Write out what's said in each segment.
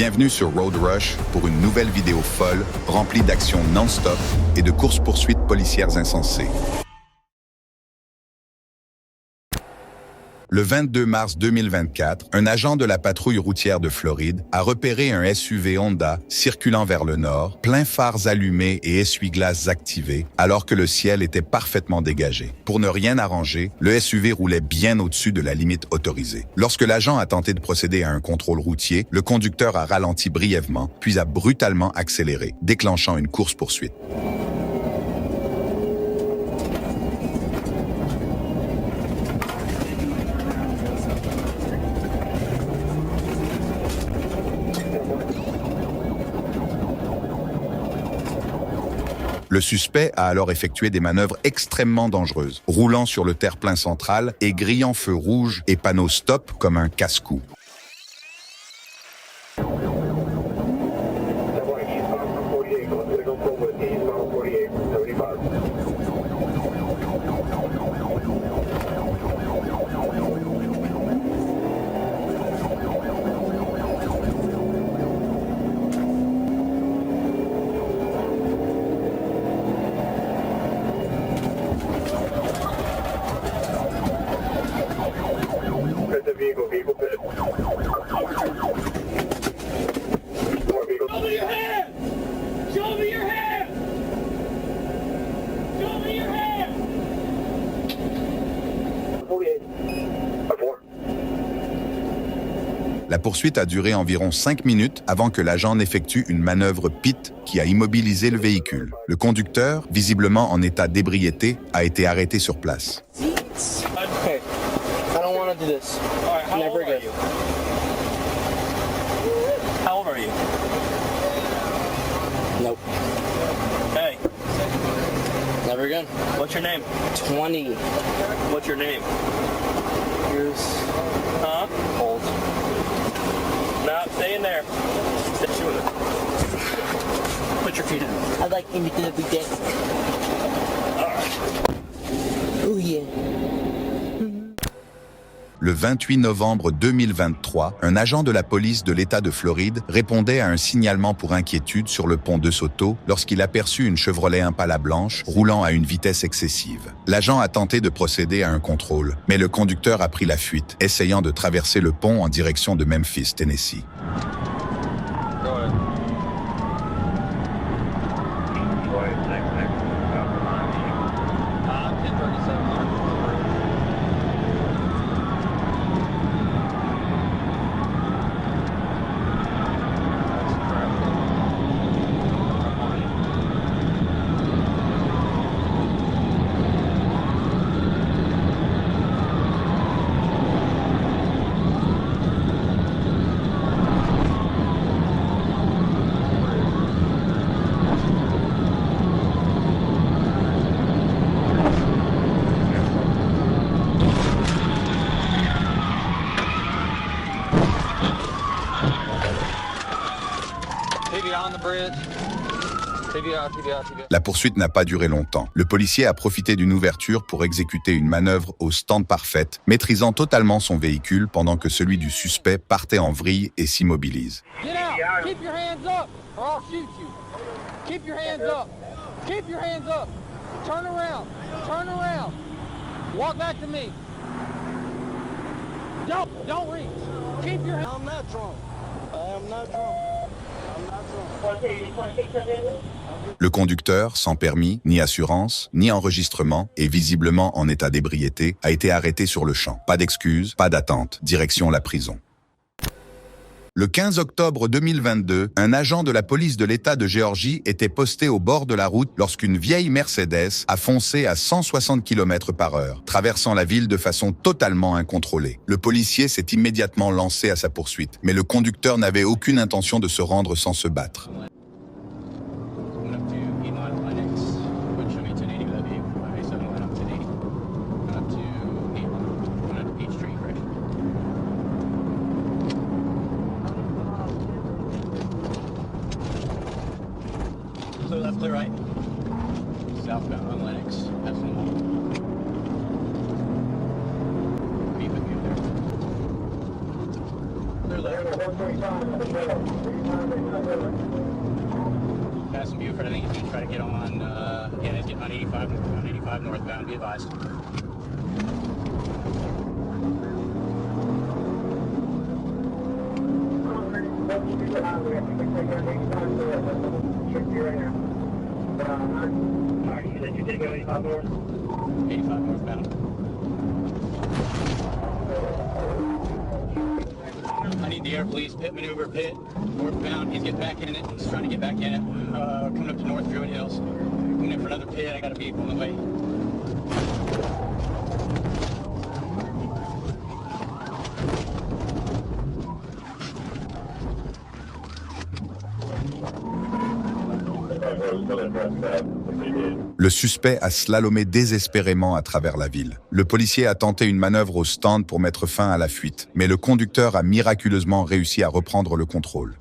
Bienvenue sur RoadRush pour une nouvelle vidéo folle, remplie d'actions non-stop et de courses-poursuites policières insensées. Le 22 mars 2024, un agent de la patrouille routière de Floride a repéré un SUV Honda circulant vers le nord, plein phares allumés et essuie-glaces activés, alors que le ciel était parfaitement dégagé. Pour ne rien arranger, le SUV roulait bien au-dessus de la limite autorisée. Lorsque l'agent a tenté de procéder à un contrôle routier, le conducteur a ralenti brièvement, puis a brutalement accéléré, déclenchant une course-poursuite. Le suspect a alors effectué des manœuvres extrêmement dangereuses, roulant sur le terre-plein central et grillant feu rouge et panneau stop comme un casse-cou. La poursuite a duré environ 5 minutes avant que l'agent n'effectue une manœuvre PIT qui a immobilisé le véhicule. Le conducteur, visiblement en état d'ébriété, a été arrêté sur place. Okay. I don't want to do this. All right, Never again. How old are you? Nope. Hey, Never again. what's your name? 20 What's your name? years Huh? old. No, stay in there. Stay with it. Put your feet in. I like anything every day. All right. Oh yeah. Le 28 novembre 2023, un agent de la police de l'État de Floride répondait à un signalement pour inquiétude sur le pont de Soto lorsqu'il aperçut une Chevrolet Impala blanche roulant à une vitesse excessive. L'agent a tenté de procéder à un contrôle, mais le conducteur a pris la fuite, essayant de traverser le pont en direction de Memphis, Tennessee. La poursuite n'a pas duré longtemps. Le policier a profité d'une ouverture pour exécuter une manœuvre au stand parfaite, maîtrisant totalement son véhicule pendant que celui du suspect partait en vrille et s'immobilise. Get out! Keep your hands up, or I'll shoot you. Keep your hands up. Keep your hands up. Turn around. Turn around. Walk back to me. Don't reach. Keep your hands. I'm not drunk. I am not drunk. I'm not drunk. Le conducteur, sans permis, ni assurance, ni enregistrement, et visiblement en état d'ébriété, a été arrêté sur le champ. Pas d'excuses, pas d'attente, direction la prison. Le 15 octobre 2022, un agent de la police de l'État de Géorgie était posté au bord de la route lorsqu'une vieille Mercedes a foncé à 160 km/h, traversant la ville de façon totalement incontrôlée. Le policier s'est immédiatement lancé à sa poursuite, mais le conducteur n'avait aucune intention de se rendre sans se battre. Clear left, clear right. Southbound on Lennox. That's the one. Be with you there. Clear left. Passing Buford, I think he's going to try to get on, again, he's getting on 85 northbound, be advised. Alright, you said you did go 85 north? 85 northbound. I need the air police, pit maneuver, pit, northbound. He's getting back in it. He's trying to get back in it. Coming up to North Druid Hills. Coming in for another pit. I got a vehicle on the way. Le suspect a slalomé désespérément à travers la ville. Le policier a tenté une manœuvre au stand pour mettre fin à la fuite, mais le conducteur a miraculeusement réussi à reprendre le contrôle.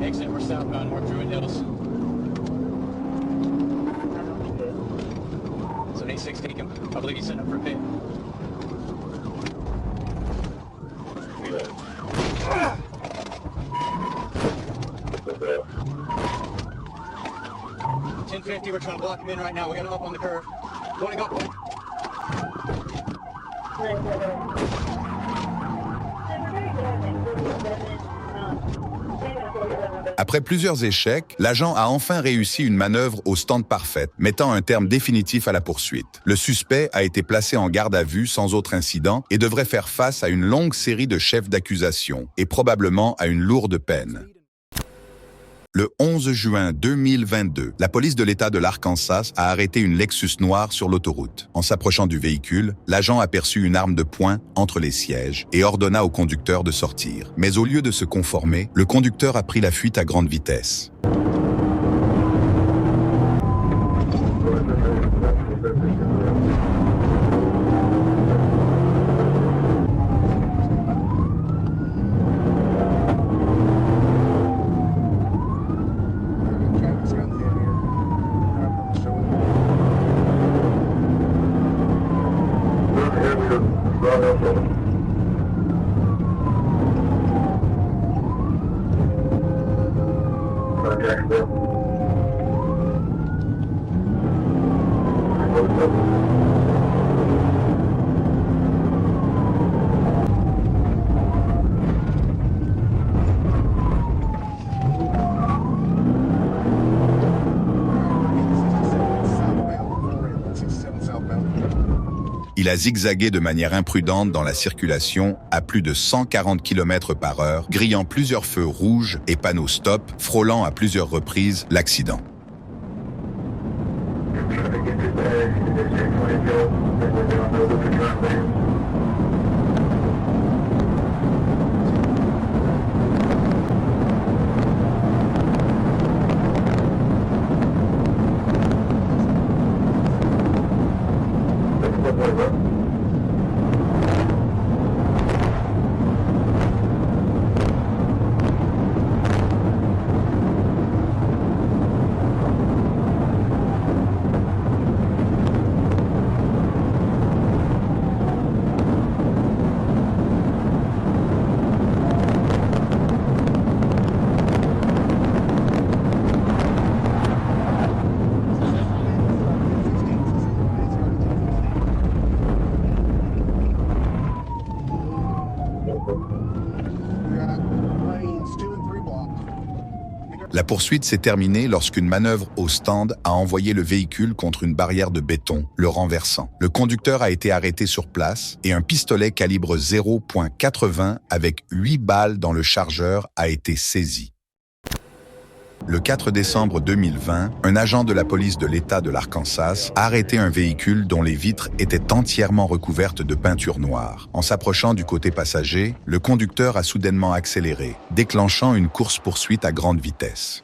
Exit, we're southbound, North Druid Hills. So A6, take him. I believe he's setting up for a pit. $10.50, we're trying to block him in right now. We got him up on the curve. Going to go. Après plusieurs échecs, l'agent a enfin réussi une manœuvre au stand parfaite, mettant un terme définitif à la poursuite. Le suspect a été placé en garde à vue sans autre incident et devrait faire face à une longue série de chefs d'accusation et probablement à une lourde peine. Le 11 juin 2022, la police de l'État de l'Arkansas a arrêté une Lexus noire sur l'autoroute. En s'approchant du véhicule, l'agent aperçut une arme de poing entre les sièges et ordonna au conducteur de sortir. Mais au lieu de se conformer, le conducteur a pris la fuite à grande vitesse. Il a zigzagué de manière imprudente dans la circulation à plus de 140 km/h, grillant plusieurs feux rouges et panneaux stop, frôlant à plusieurs reprises l'accident. La poursuite s'est terminée lorsqu'une manœuvre au stand a envoyé le véhicule contre une barrière de béton, le renversant. Le conducteur a été arrêté sur place et un pistolet calibre 0.80 avec 8 balles dans le chargeur a été saisi. Le 4 décembre 2020, un agent de la police de l'État de l'Arkansas a arrêté un véhicule dont les vitres étaient entièrement recouvertes de peinture noire. En s'approchant du côté passager, le conducteur a soudainement accéléré, déclenchant une course-poursuite à grande vitesse.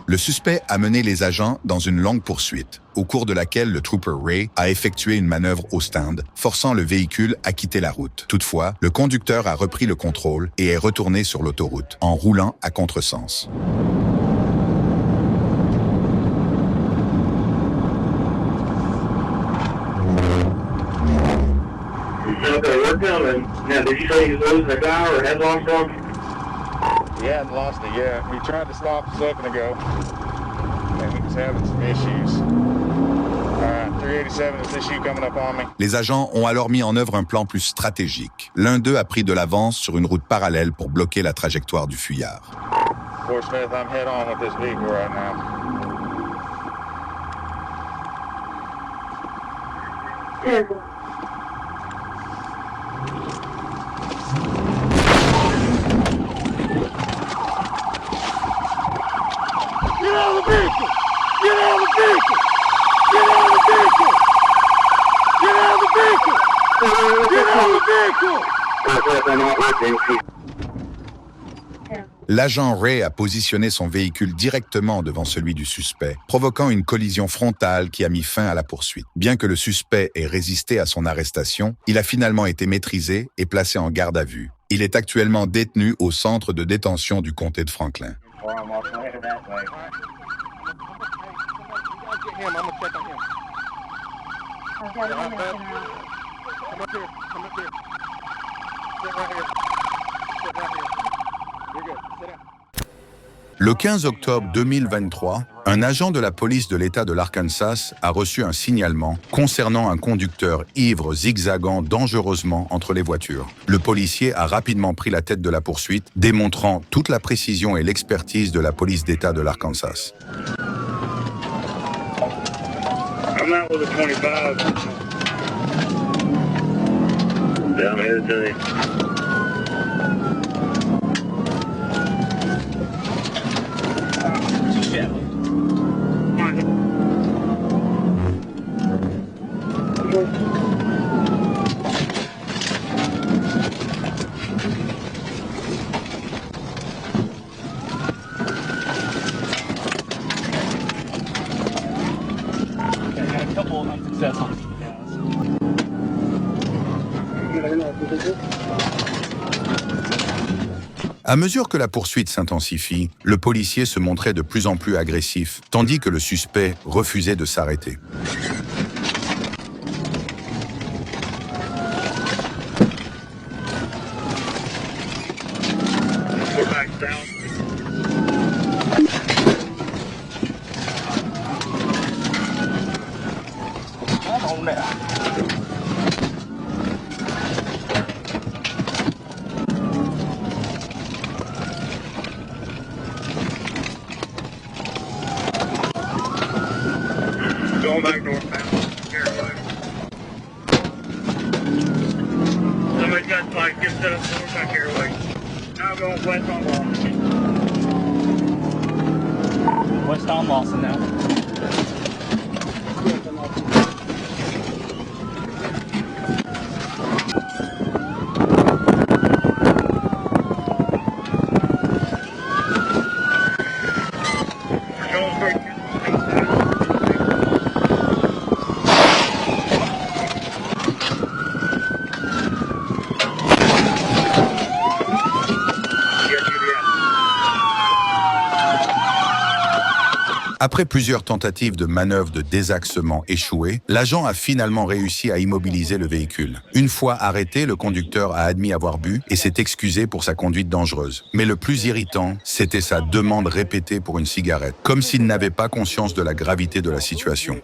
Le suspect a mené les agents dans une longue poursuite, au cours de laquelle le trooper Ray a effectué une manœuvre au stand, forçant le véhicule à quitter la route. Toutefois, le conducteur a repris le contrôle et est retourné sur l'autoroute, en roulant à contresens. Okay, we're coming. Now, did you say he was losing a guy or had lost him? He hadn't lost it yet. We tried to stop a second ago, and he was having some issues. 387 is issue coming up on me. Les agents ont alors mis en œuvre un plan plus stratégique. L'un d'eux a pris de l'avance sur une route parallèle pour bloquer la trajectoire du fuyard. Fort Smith, I'm head on with this vehicle right now. Get out of the vehicle! Get out of the vehicle! Get out of the vehicle! Get out of the vehicle! Get out of the vehicle! L'agent Ray a positionné son véhicule directement devant celui du suspect, provoquant une collision frontale qui a mis fin à la poursuite. Bien que le suspect ait résisté à son arrestation, il a finalement été maîtrisé et placé en garde à vue. Il est actuellement détenu au centre de détention du comté de Franklin. Le 15 octobre 2023, un agent de la police de l'État de l'Arkansas a reçu un signalement concernant un conducteur ivre zigzagant dangereusement entre les voitures. Le policier a rapidement pris la tête de la poursuite, démontrant toute la précision et l'expertise de la police d'État de l'Arkansas. I'm out with a 25. Down here today. À mesure que la poursuite s'intensifie, le policier se montrait de plus en plus agressif, tandis que le suspect refusait de s'arrêter. Going back northbound. Caraway. Somebody's got like get set up north back Caraway. Now going west on Lawson. West on Lawson now. Après plusieurs tentatives de manœuvre de désaxement échouées, l'agent a finalement réussi à immobiliser le véhicule. Une fois arrêté, le conducteur a admis avoir bu et s'est excusé pour sa conduite dangereuse. Mais le plus irritant, c'était sa demande répétée pour une cigarette, comme s'il n'avait pas conscience de la gravité de la situation.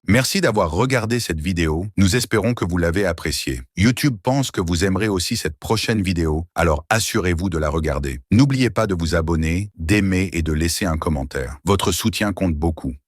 Merci d'avoir regardé cette vidéo, nous espérons que vous l'avez appréciée. YouTube pense que vous aimerez aussi cette prochaine vidéo, alors assurez-vous de la regarder. N'oubliez pas de vous abonner, d'aimer et de laisser un commentaire. Votre soutien compte beaucoup.